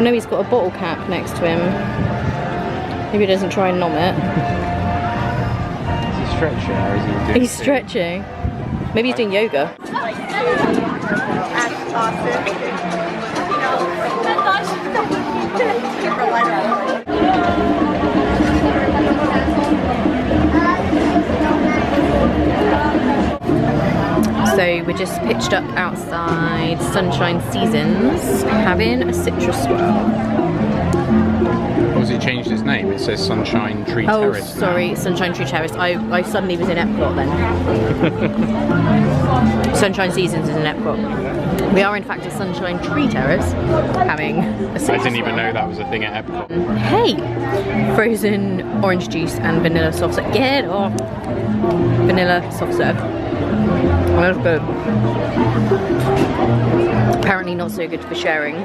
know he's got a bottle cap next to him. Maybe he doesn't try and nom it. Is he stretching or is he doing He's stretching. Maybe he's doing yoga. So we're just pitched up outside Sunshine Seasons having a citrus swirl. Was it changed its name? It says Sunshine Tree Terrace. Oh, sorry, now. Sunshine Tree Terrace. I suddenly was in Epcot then. Sunshine Seasons is in Epcot. We are in fact at Sunshine Tree Terrace having a citrus I didn't even swirl. know that was a thing at Epcot. Hey! Frozen orange juice and vanilla soft serve. Get off! Vanilla soft serve. That's good. Apparently not so good for sharing.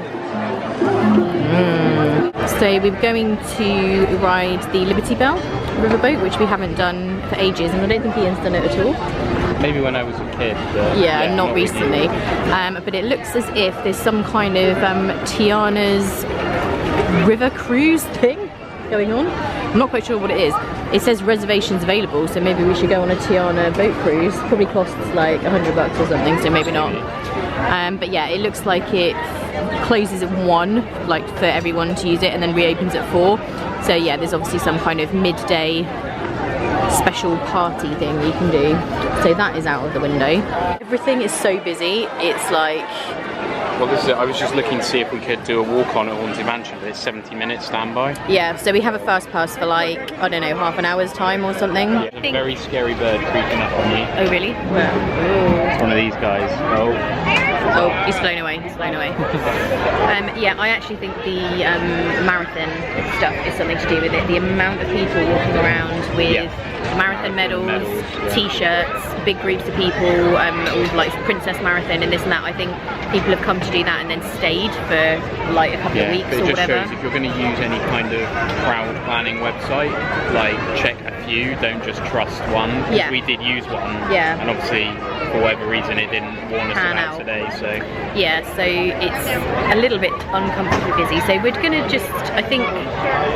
So we're going to ride the Liberty Bell riverboat, which we haven't done for ages, and I don't think Ian's done it at all. Maybe when I was a kid. Yeah, not recently. But it looks as if there's some kind of Tiana's river cruise thing going on. I'm not quite sure what it is. It says reservations available, so maybe we should go on a Tiana boat cruise. Probably costs like $100 or something, so maybe not. But yeah, it looks like it closes at 1, like for everyone to use it, and then reopens at 4. So yeah, there's obviously some kind of midday special party thing you can do. So that is out of the window. Everything is so busy. It's like... Well, this is it. I was just looking to see if we could do a walk on at Haunted Mansion, but it's 70-minute standby. Yeah, so we have a fast pass for like, I don't know, half an hour's time or something. Yeah, there's a very scary bird creeping up on you. Oh really? Where? It's one of these guys. Oh. Oh, he's flown away, he's flown away. Yeah, I actually think the marathon stuff is something to do with it. The amount of people walking around with marathon medals, t-shirts, big groups of people, all like Princess Marathon and this and that. I think people have come to do that and then stayed for like a couple of weeks but it or just whatever. shows if you're going to use any kind of crowd planning website, like check a few, don't just trust one. Yeah. We did use one. Yeah. And obviously, for whatever reason, it didn't warn us Pan about out. today, so... Yeah, so it's a little bit uncomfortably busy. So we're gonna just, I think,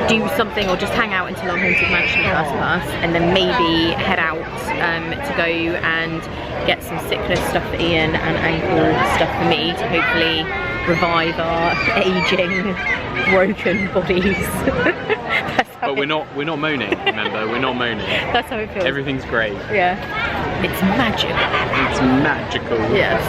do something or just hang out until our Haunted Mansion fast pass, and then maybe head out to go and get some sickness stuff for Ian and ankle stuff for me to hopefully revive our aging, broken bodies. But we're not moaning, remember, we're not moaning. That's how it feels. Everything's great. Yeah. It's magical. It's magical. Yes.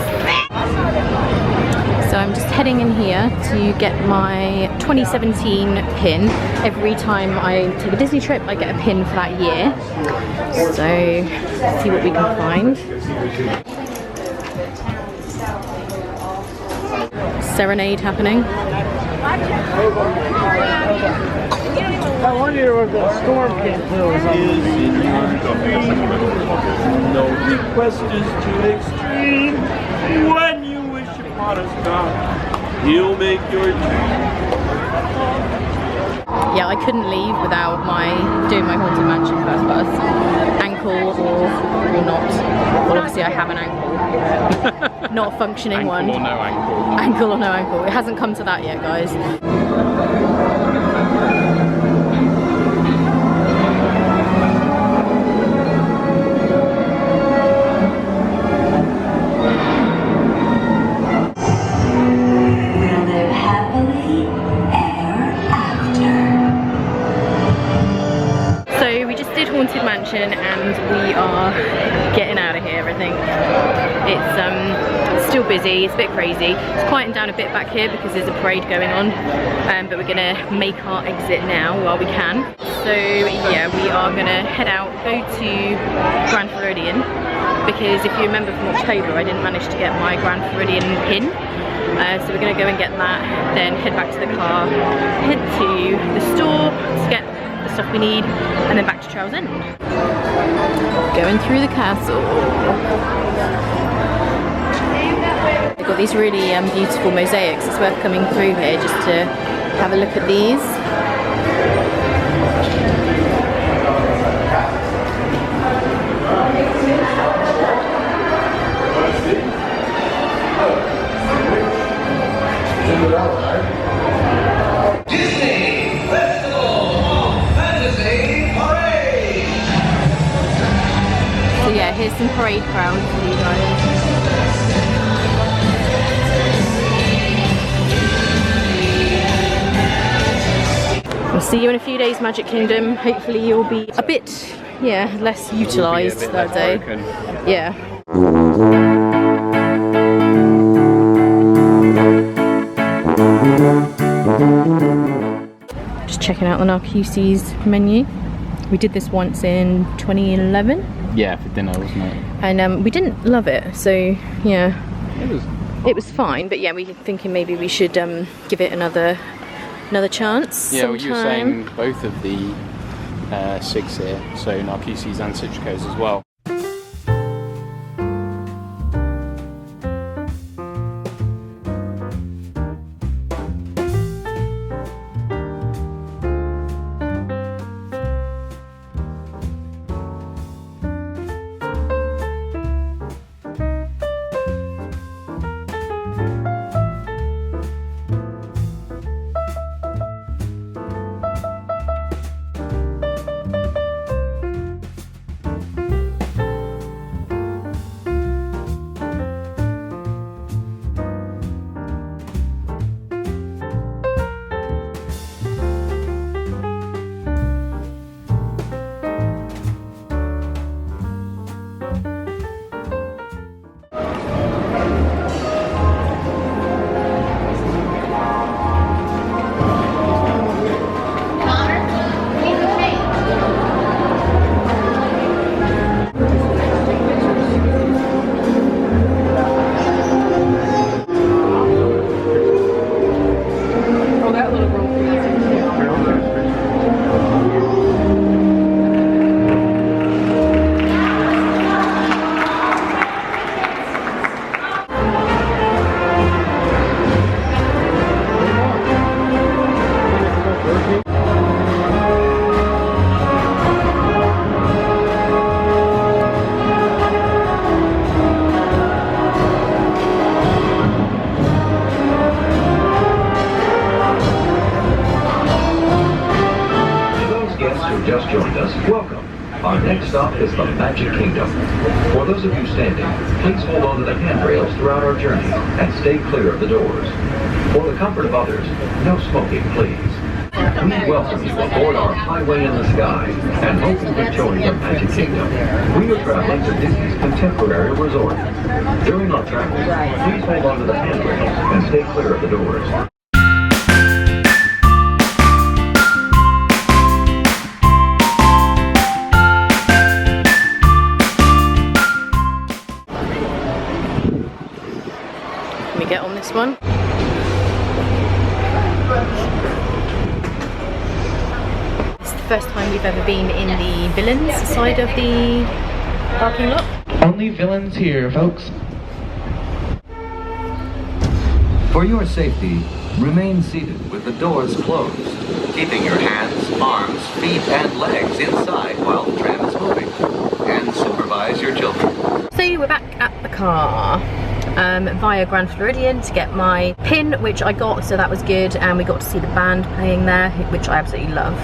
So I'm just heading in here to get my 2017 pin. Every time I take a Disney trip, I get a pin for that year. So, let's see what we can find. Serenade happening. I wonder what the storm pin is in your no request is too extreme. When you wish upon a star, he'll make your dream. Yeah, I couldn't leave without doing my Haunted Mansion fast pass. Ankle or not. Well, obviously I have an ankle. Not a functioning Ankle one. or no ankle. Ankle or no ankle. It hasn't come to that yet, guys. Haunted Mansion and we are getting out of here, I think. It's still busy, it's a bit crazy. It's quieting down a bit back here because there's a parade going on, but we're gonna make our exit now while we can. So yeah, we are gonna head out, go to Grand Floridian, because if you remember from October I didn't manage to get my Grand Floridian pin. So we're gonna go and get that, then head back to the car, head to the store to get the stuff we need, and then back to Trails End. Going through the castle. They've got these really beautiful mosaics. It's worth coming through here just to have a look at these. Here's some parade crowds for you guys. We'll see you in a few days, Magic Kingdom. Hopefully you'll be a bit, yeah, less utilised that day. Broken. Yeah. Just checking out the Narcoossee's menu. We did this once in 2011. Yeah, for dinner, wasn't it? And we didn't love it, so yeah. It was fine, but yeah, we were thinking maybe we should give it another chance. Yeah, well, you were sometime. saying both of the SIGs here, so Narcoossee's and Citrico's as well. Just joined us, welcome. Our next stop is the Magic Kingdom. For those of you standing, please hold on to the handrails throughout our journey and stay clear of the doors. For the comfort of others, no smoking, please. We welcome you aboard our Highway in the Sky and hope you enjoy the Magic Kingdom. We are traveling to Disney's Contemporary Resort. During our travel, please hold on to the handrails and stay clear of the doors. Get on this one. It's the first time we've ever been in the villains side of the parking lot. Only villains here, folks. For your safety, remain seated with the doors closed, keeping your hands, arms, feet, and legs inside while the tram is moving, and supervise your children. So we're back at the car. Via Grand Floridian to get my pin, which I got, so that was good, and we got to see the band playing there, which I absolutely love.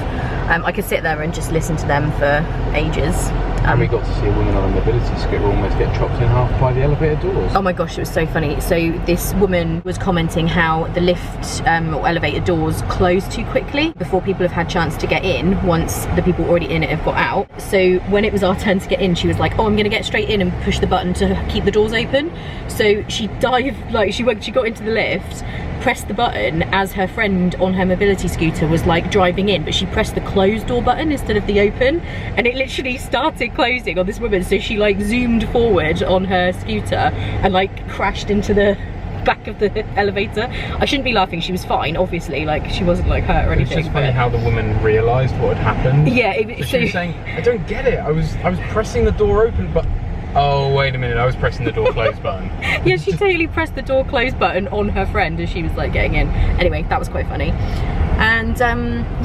I could sit there and just listen to them for ages. And we got to see a woman on a mobility scooter almost get chopped in half by the elevator doors. Oh my gosh, it was so funny. So this woman was commenting how the lift or elevator doors close too quickly before people have had chance to get in once the people already in it have got out. So when it was our turn to get in, she was like, oh, I'm gonna get straight in and push the button to keep the doors open. So she dived, like she got into the lift, pressed the button as her friend on her mobility scooter was like driving in, but she pressed the closed door button instead of the open, and it literally started closing on this woman. So she like zoomed forward on her scooter and like crashed into the back of the elevator. I shouldn't be laughing, she was fine, obviously, like she wasn't like hurt or anything. It's just funny how the woman realised what had happened. Yeah, so she was saying, I don't get it, I was pressing the door open, but oh wait a minute, I was pressing the door close button. Yeah, she totally pressed the door close button on her friend as she was like getting in. Anyway, that was quite funny. And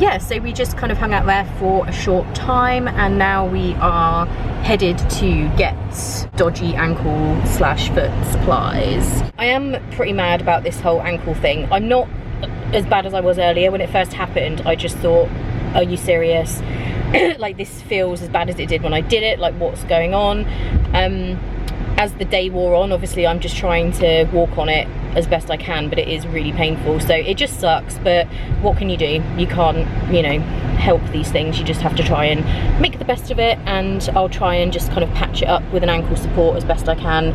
yeah, so we just kind of hung out there for a short time, and now we are headed to get dodgy ankle / foot supplies. I am pretty mad about this whole ankle thing. I'm not as bad as I was earlier. When it first happened, I just thought, are you serious? like this feels as bad as it did when I did it, like what's going on. As the day wore on, obviously I'm just trying to walk on it as best I can, but it is really painful, so it just sucks. But what can you do? You can't, you know, help these things. You just have to try and make the best of it, and I'll try and just kind of patch it up with an ankle support as best I can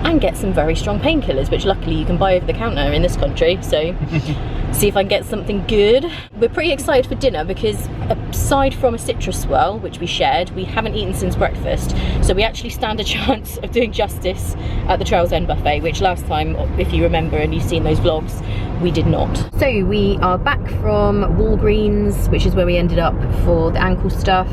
and get some very strong painkillers, which luckily you can buy over the counter in this country, so see if I can get something good. We're pretty excited for dinner because aside from a citrus swirl, which we shared, we haven't eaten since breakfast, so we actually stand a chance of doing justice at the Trails End buffet, which last time, if you remember and you've seen those vlogs, we did not. So we are back from Walgreens, which is where we ended up for the ankle stuff,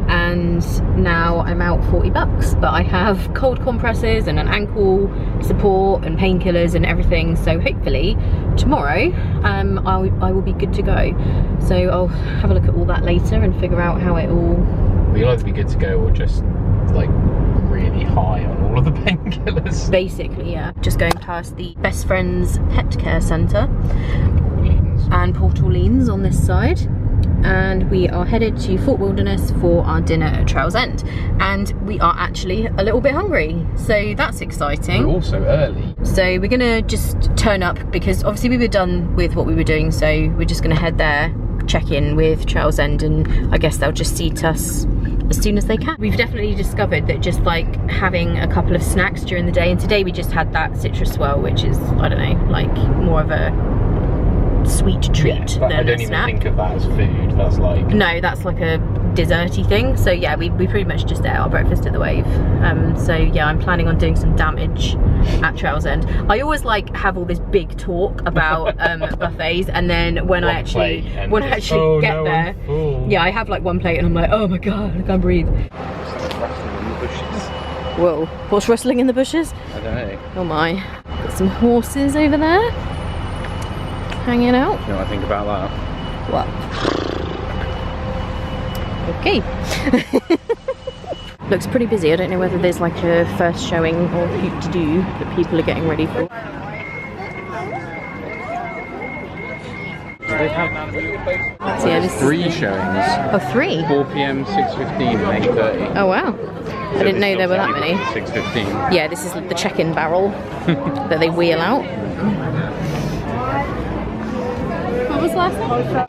and now I'm out 40 bucks, but I have cold compresses and an ankle support and painkillers and everything, so hopefully tomorrow I will be good to go. So I'll have a look at all that later and figure out how it all... We'll either be good to go or just like really high on all of the painkillers. Basically, yeah. Just going past the Best Friends Pet Care Centre and Port Orleans on this side, and we are headed to Fort Wilderness for our dinner at Trails End, and we are actually a little bit hungry, so that's exciting. We're also early, so we're gonna just turn up because obviously we were done with what we were doing, so we're just gonna head there, check in with Trails End, and I guess they'll just seat us as soon as they can. We've definitely discovered that just like having a couple of snacks during the day, and today we just had that citrus swirl, which is, I don't know, like more of a sweet treat than I don't a even snack. think of that as food. That's like... No, that's like a desserty thing. So yeah, we pretty much just ate our breakfast at the Wave. So yeah, I'm planning on doing some damage at Trails End. I always like have all this big talk about buffets, and then when I actually get there, yeah, I have like one plate and I'm like, oh my god, I can't breathe. Whoa, horse rustling in the bushes? I don't know. Oh my. Got some horses over there hanging out. You know what I think about that? What? Okay. Looks pretty busy. I don't know whether there's like a first showing or hoop to do that people are getting ready for. So yeah, this 3 showings. Oh, 3? 4 PM, 6:15 and 8:30. Oh wow. I didn't know there were that many. 6:15. Yeah, this is the check-in barrel that they wheel out. What was the last one?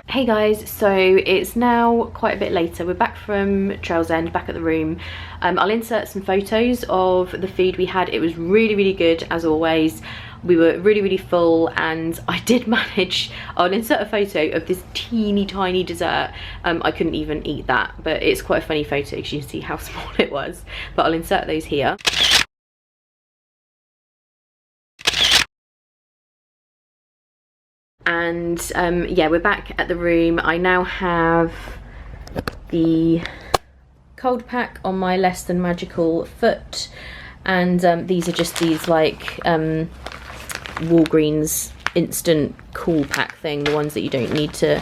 Hey guys, so it's now quite a bit later. We're back from Trails End, back at the room. I'll insert some photos of the food we had. It was really, really good as always. We were really, really full, and I did manage, I'll insert a photo of this teeny tiny dessert. I couldn't even eat that, but it's quite a funny photo because you can see how small it was. But I'll insert those here. And yeah, we're back at the room. I now have the cold pack on my less than magical foot, and these are just these like Walgreens instant cool pack thing, the ones that you don't need to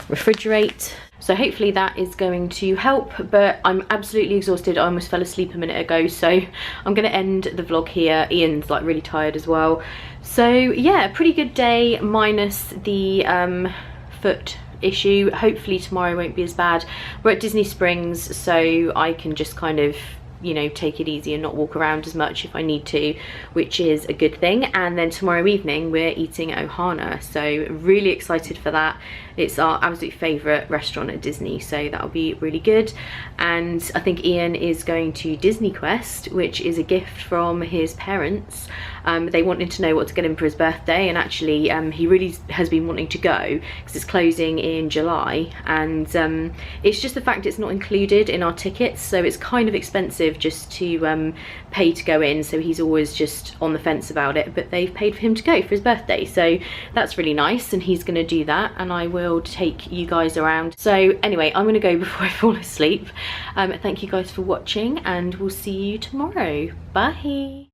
refrigerate. So hopefully that is going to help, but I'm absolutely exhausted. I almost fell asleep a minute ago, so I'm gonna end the vlog here. Ian's like really tired as well. So yeah, pretty good day minus the foot issue. Hopefully tomorrow won't be as bad. We're at Disney Springs, so I can just kind of, you know, take it easy and not walk around as much if I need to, which is a good thing. And then tomorrow evening we're eating at Ohana, so really excited for that. It's our absolute favourite restaurant at Disney, so that'll be really good. And I think Ian is going to Disney Quest, which is a gift from his parents. They wanted to know what to get him for his birthday, and actually he really has been wanting to go because it's closing in July, and it's just the fact it's not included in our tickets, so it's kind of expensive just to pay to go in, so he's always just on the fence about it, but they've paid for him to go for his birthday, so that's really nice, and he's going to do that, and I will take you guys around. So anyway, I'm going to go before I fall asleep. Thank you guys for watching, and we'll see you tomorrow. Bye.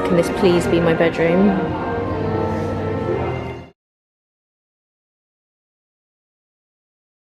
Can this please be my bedroom?